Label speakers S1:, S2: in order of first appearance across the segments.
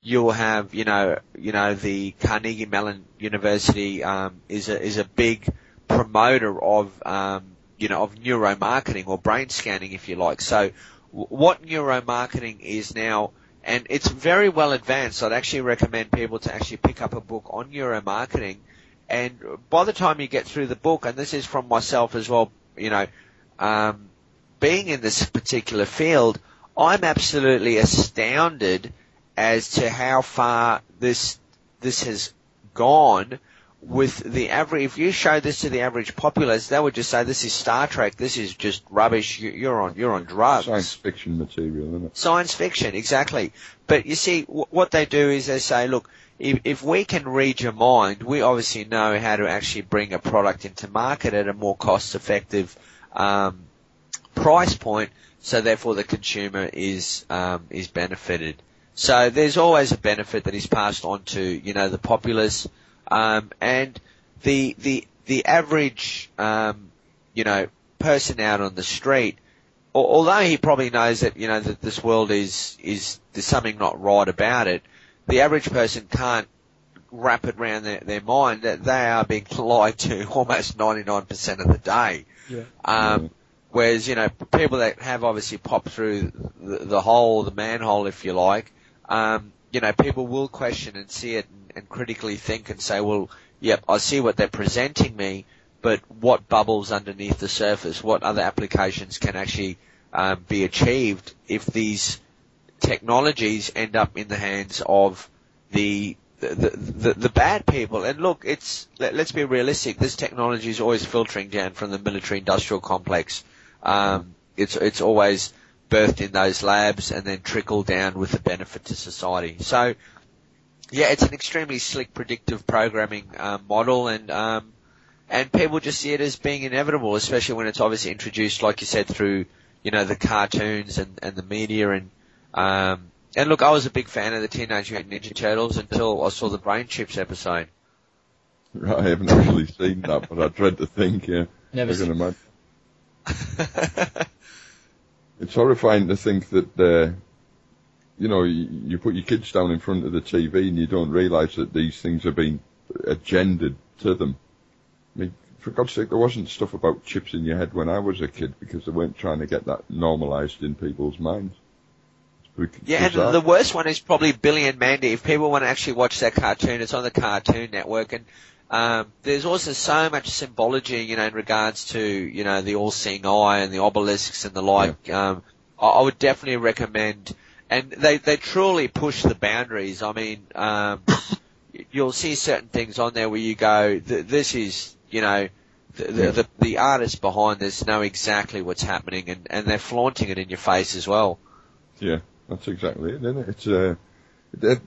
S1: you'll have, the Carnegie Mellon University, is a big promoter of neuromarketing or brain scanning, if you like. So what neuromarketing is now, and it's very well advanced. I'd actually recommend people to actually pick up a book on neuromarketing. And by the time you get through the book, and this is from myself as well, being in this particular field, I'm absolutely astounded as to how far this has gone with the average. If you show this to the average populace, they would just say, this is Star Trek, this is just rubbish, you're on drugs.
S2: Science fiction material, isn't it?
S1: Science fiction, exactly. But you see, what they do is they say, look, if we can read your mind, we obviously know how to actually bring a product into market at a more cost-effective price point, so therefore the consumer is benefited. So there's always a benefit that is passed on to, the populace, and the average, person out on the street, although he probably knows that, that this world is there's something not right about it, the average person can't wrap it around their mind that they are being lied to almost 99% of the day.
S3: Yeah.
S1: Whereas, people that have obviously popped through the hole, the manhole, if you like, people will question and see it and critically think and say, well, yep, I see what they're presenting me, but what bubbles underneath the surface? What other applications can actually be achieved if these technologies end up in the hands of the bad people? And look, let's be realistic. This technology is always filtering down from the military-industrial complex. It's always birthed in those labs and then trickled down with the benefit to society. So, yeah, it's an extremely slick predictive programming model, and people just see it as being inevitable, especially when it's obviously introduced, like you said, through the cartoons and the media. And look, I was a big fan of the Teenage Mutant Ninja Turtles until I saw the Brain Chips episode.
S2: Right, I haven't actually seen that, but I dread to think. Yeah,
S3: Never
S2: I can
S3: seen.
S2: imagine. It's horrifying to think that, you put your kids down in front of the TV and you don't realise that these things are being agendered to them. I mean, for God's sake, there wasn't stuff about chips in your head when I was a kid because they weren't trying to get that normalised in people's minds.
S1: Yeah, and the worst one is probably Billy and Mandy. If people want to actually watch that cartoon, it's on the Cartoon Network, and there's also so much symbology, in regards to, the all-seeing eye and the obelisks and the like. Yeah. I would definitely recommend, and they truly push the boundaries. I mean, you'll see certain things on there where you go, this is, the artists behind this know exactly what's happening, and they're flaunting it in your face as well.
S2: Yeah, that's exactly it, isn't it?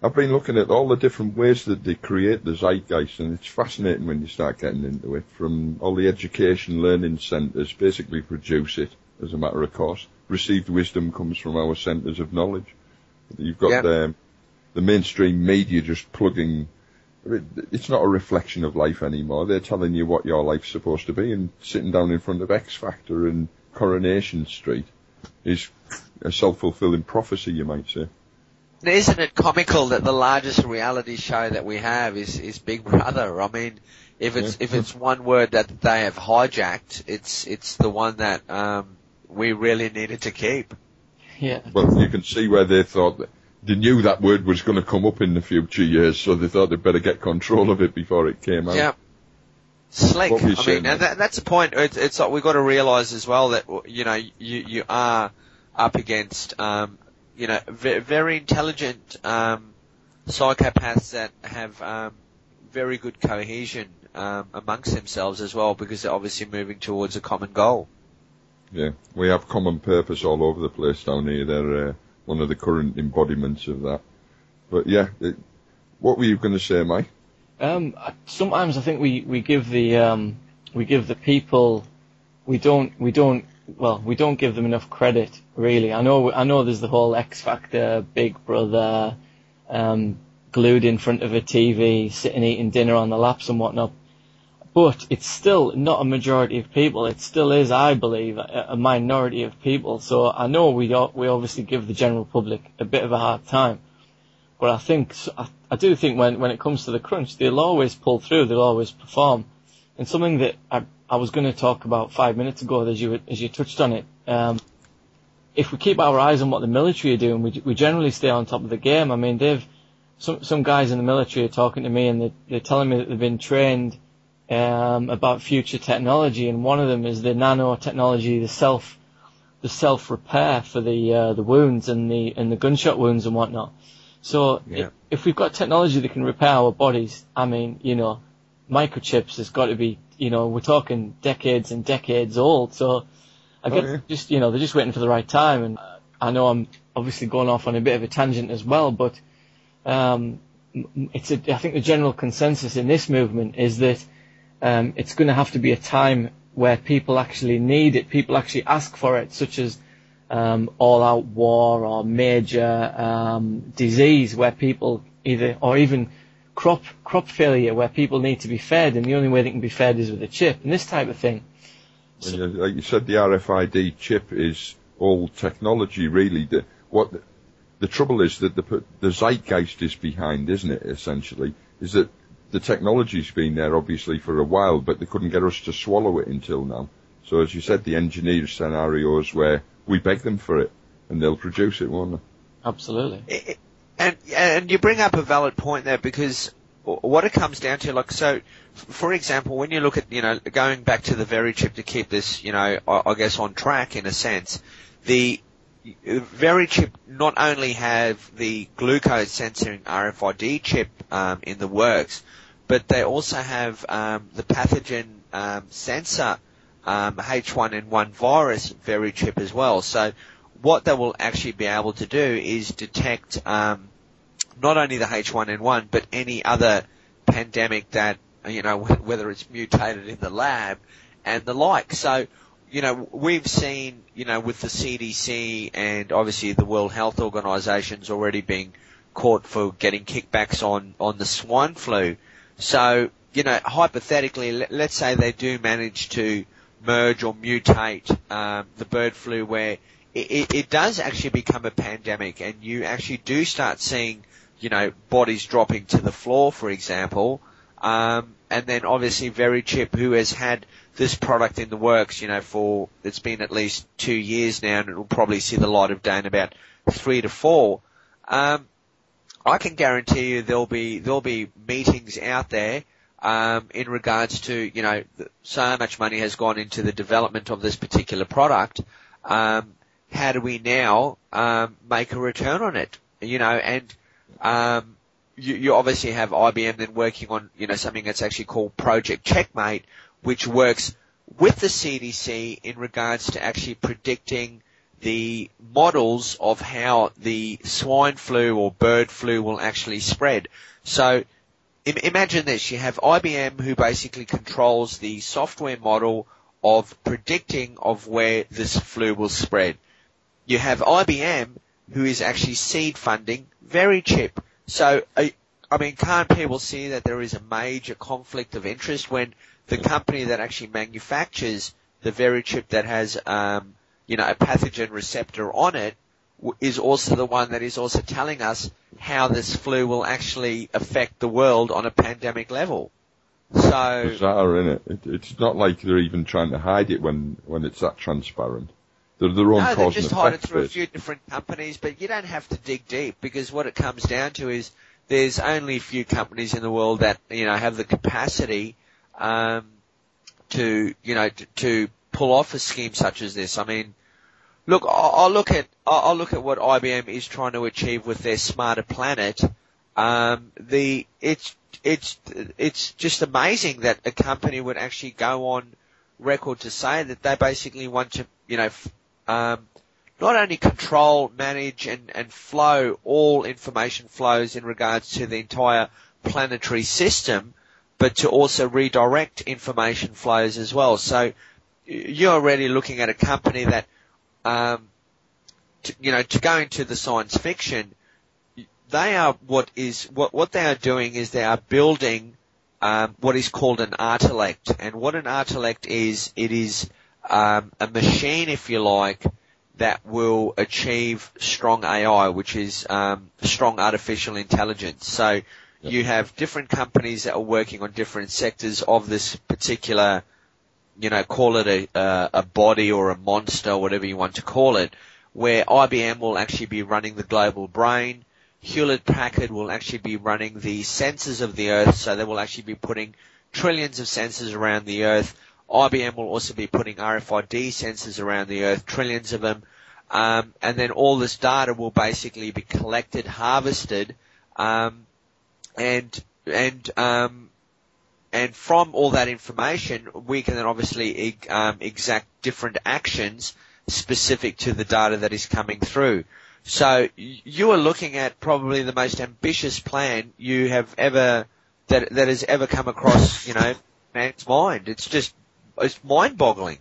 S2: I've been looking at all the different ways that they create the zeitgeist, and it's fascinating when you start getting into it. From all the education learning centres basically produce it as a matter of course. Received wisdom comes from our centres of knowledge. You've got the mainstream media just plugging. It's not a reflection of life anymore. They're telling you what your life's supposed to be, and sitting down in front of X Factor and Coronation Street is a self-fulfilling prophecy, you might say.
S1: Isn't it comical that the largest reality show that we have is Big Brother? I mean, if it's one word that they have hijacked, it's the one that we really needed to keep.
S3: Yeah.
S2: Well, you can see where they thought that they knew that word was going to come up in the future years, so they thought they'd better get control of it before it came out.
S1: Yeah. Slick. I mean,
S2: and
S1: that's the point. It's like we've got to realise as well that, you are up against, very intelligent psychopaths that have very good cohesion amongst themselves as well, because they're obviously moving towards a common goal.
S2: Yeah, we have common purpose all over the place down here. They're one of the current embodiments of that. But yeah, what were you going to say, Mike?
S3: Sometimes I think we give the people, we don't give them enough credit, really. I know there's the whole X Factor, Big Brother, glued in front of a TV, sitting eating dinner on the laps and whatnot. But it's still not a majority of people. It still is, I believe, a minority of people. So I know we obviously give the general public a bit of a hard time. But I do think when it comes to the crunch, they'll always pull through, they'll always perform. And something that I was going to talk about 5 minutes ago, as you touched on it, if we keep our eyes on what the military are doing, we generally stay on top of the game. I mean, some guys in the military are talking to me, and they're telling me that they've been trained about future technology, and one of them is the nanotechnology, the self repair for the wounds and the gunshot wounds and whatnot. So if we've got technology that can repair our bodies, I mean, microchips has got to be, we're talking decades and decades old. So I guess they're just waiting for the right time. And I know I'm obviously going off on a bit of a tangent as well, but I think the general consensus in this movement is that it's going to have to be a time where people actually need it, people actually ask for it, such as all-out war or major disease, where people or even crop failure, where people need to be fed, and the only way they can be fed is with a chip, and this type of thing.
S2: So, like you said, the RFID chip is all technology, really. The trouble is that the zeitgeist is behind, isn't it, essentially, is that the technology's been there, obviously, for a while, but they couldn't get us to swallow it until now. So, as you said, the engineer scenarios where we beg them for it, and they'll produce it, won't they?
S3: Absolutely.
S1: And you bring up a valid point there, because what it comes down to, for example, when you look at, going back to the Verichip to keep this, I guess on track in a sense, the Verichip not only have the glucose sensing RFID chip in the works, but they also have the pathogen sensor H1N1 virus Verichip as well. So what they will actually be able to do is detect not only the H1N1 but any other pandemic that, whether it's mutated in the lab and the like. So, we've seen, with the CDC and obviously the World Health Organization's already being caught for getting kickbacks on the swine flu. So, hypothetically, let's say they do manage to merge or mutate the bird flu where it does actually become a pandemic, and you actually do start seeing, bodies dropping to the floor, for example. And then obviously Verichip, who has had this product in the works, it's been at least 2 years now, and it will probably see the light of day in about 3 to 4. I can guarantee you there'll be meetings out there, in regards to, so much money has gone into the development of this particular product. How do we now, make a return on it? And, you obviously have IBM then working on, something that's actually called Project Checkmate, which works with the CDC in regards to actually predicting the models of how the swine flu or bird flu will actually spread. So imagine this, you have IBM who basically controls the software model of predicting of where this flu will spread. You have IBM who is actually seed funding Verichip. So, can't people see that there is a major conflict of interest when the company that actually manufactures the Verichip that has, a pathogen receptor on it is also the one that is also telling us how this flu will actually affect the world on a pandemic level. So
S2: bizarre, isn't it? It's not like they're even trying to hide it when it's that transparent. They're their own cause and effect. No, they just hide it
S1: through a few different companies, but you don't have to dig deep, because what it comes down to is there's only a few companies in the world that, have the capacity to pull off a scheme such as this. I mean, look, I'll look at what IBM is trying to achieve with their Smarter Planet. It's just amazing that a company would actually go on record to say that they basically want to, not only control, manage, and flow all information flows in regards to the entire planetary system, but to also redirect information flows as well. So you're already looking at a company that, to go into the science fiction, they are what they are doing is they are building what is called an artellect. And what an artellect is, it is a machine, if you like, that will achieve strong AI, which is strong artificial intelligence. So you have different companies that are working on different sectors of this particular, call it a body or a monster, whatever you want to call it, where IBM will actually be running the global brain. Hewlett-Packard will actually be running the sensors of the Earth, so they will actually be putting trillions of sensors around the Earth. IBM will also be putting RFID sensors around the Earth, trillions of them. And then all this data will basically be collected, harvested, and from all that information, we can then obviously exact different actions specific to the data that is coming through. So you are looking at probably the most ambitious plan you have ever that has ever come across, man's mind. It's mind-boggling.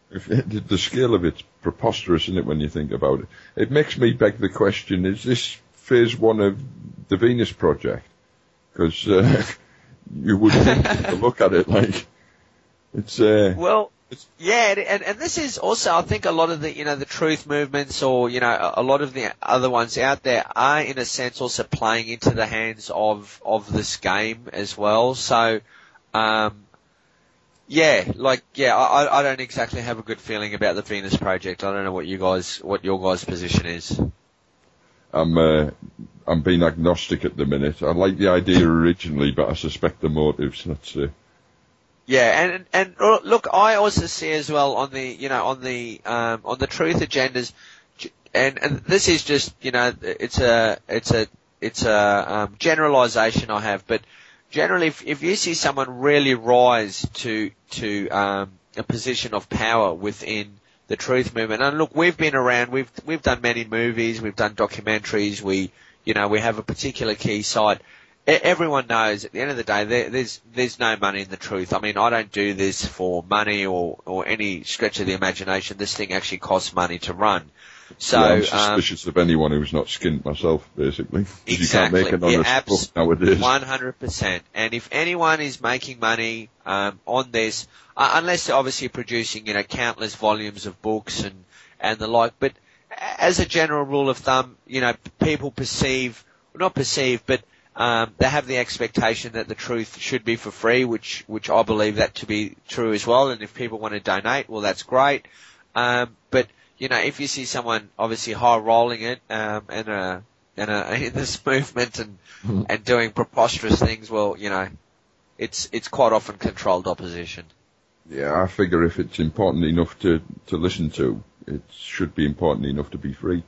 S2: The scale of it's preposterous, isn't it, when you think about it? It makes me beg the question: is this phase one of the Venus Project? Because you would think to look at it like it's and
S1: this is also, I think, a lot of the the truth movements, or a lot of the other ones out there are in a sense also playing into the hands of this game as well. So I don't exactly have a good feeling about the Venus Project. I don't know what your guys' position is.
S2: I'm being agnostic at the minute. I like the idea originally, but I suspect the motives. That's it.
S1: Yeah, and look, I also see as well on the on the truth agendas, and this is just it's a generalization I have, but generally if you see someone really rise to a position of power within the truth movement, and look, we've been around, we've done many movies, we've done documentaries, we have a particular key site. Everyone knows at the end of the day there's no money in the truth. I mean, I don't do this for money or any stretch of the imagination. This thing actually costs money to run. So
S2: I'm suspicious of anyone who's not skint myself, basically.
S1: Exactly.
S2: You can't make an honest book nowadays.
S1: 100%. And if anyone is making money on this, unless they're obviously producing countless volumes of books and the like, but as a general rule of thumb, people they have the expectation that the truth should be for free, which I believe that to be true as well. And if people want to donate, well, that's great. But if you see someone obviously high rolling it in this movement and doing preposterous things, well, it's quite often controlled opposition.
S2: Yeah, I figure if it's important enough to listen to, it should be important enough to be free,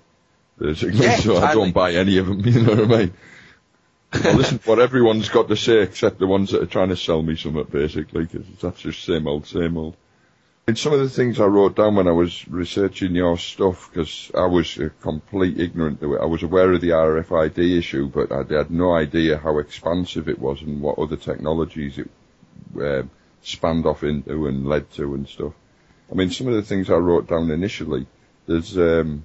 S2: basically.
S1: Yeah,
S2: so
S1: totally.
S2: I don't buy any of them. You know what I mean? I listen to what everyone's got to say, except the ones that are trying to sell me something, basically, because that's just same old, same old. And some of the things I wrote down when I was researching your stuff, because I was complete ignorant to it. I was aware of the RFID issue, but I had no idea how expansive it was and what other technologies it spanned off into and led to and stuff. I mean, some of the things I wrote down initially, there's the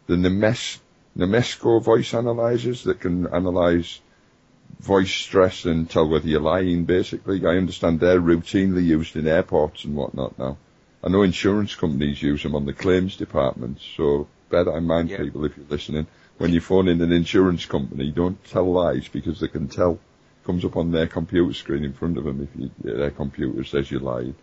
S2: Nemesco voice analyzers that can analyze voice stress and tell whether you're lying, basically. I understand they're routinely used in airports and whatnot now. I know insurance companies use them on the claims department, so bear that in mind, people, if you're listening. When you phone in an insurance company, don't tell lies, because they can tell. It comes up on their computer screen in front of them if their computer says you lied.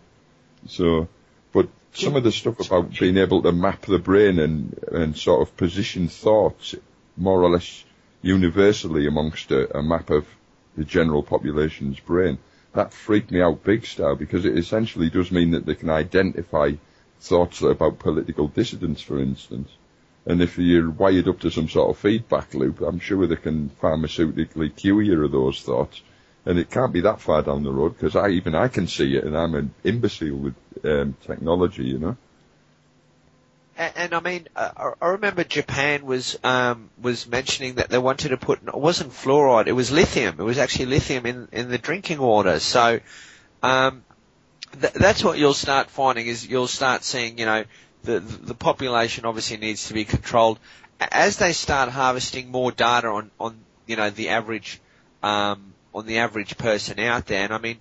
S2: So, but some of the stuff about being able to map the brain and sort of position thoughts more or less universally amongst a map of the general population's brain, that freaked me out big style, because it essentially does mean that they can identify thoughts about political dissidents, for instance. And if you're wired up to some sort of feedback loop, I'm sure they can pharmaceutically cure you of those thoughts. And it can't be that far down the road, because I can see it, and I'm an imbecile with technology,
S1: And I mean, I remember Japan was mentioning that they wanted to put, it wasn't fluoride, it was lithium. It was actually lithium in the drinking water. So, that's what you'll start finding, is you'll start seeing, the population obviously needs to be controlled. As they start harvesting more data on the average person out there. And I mean,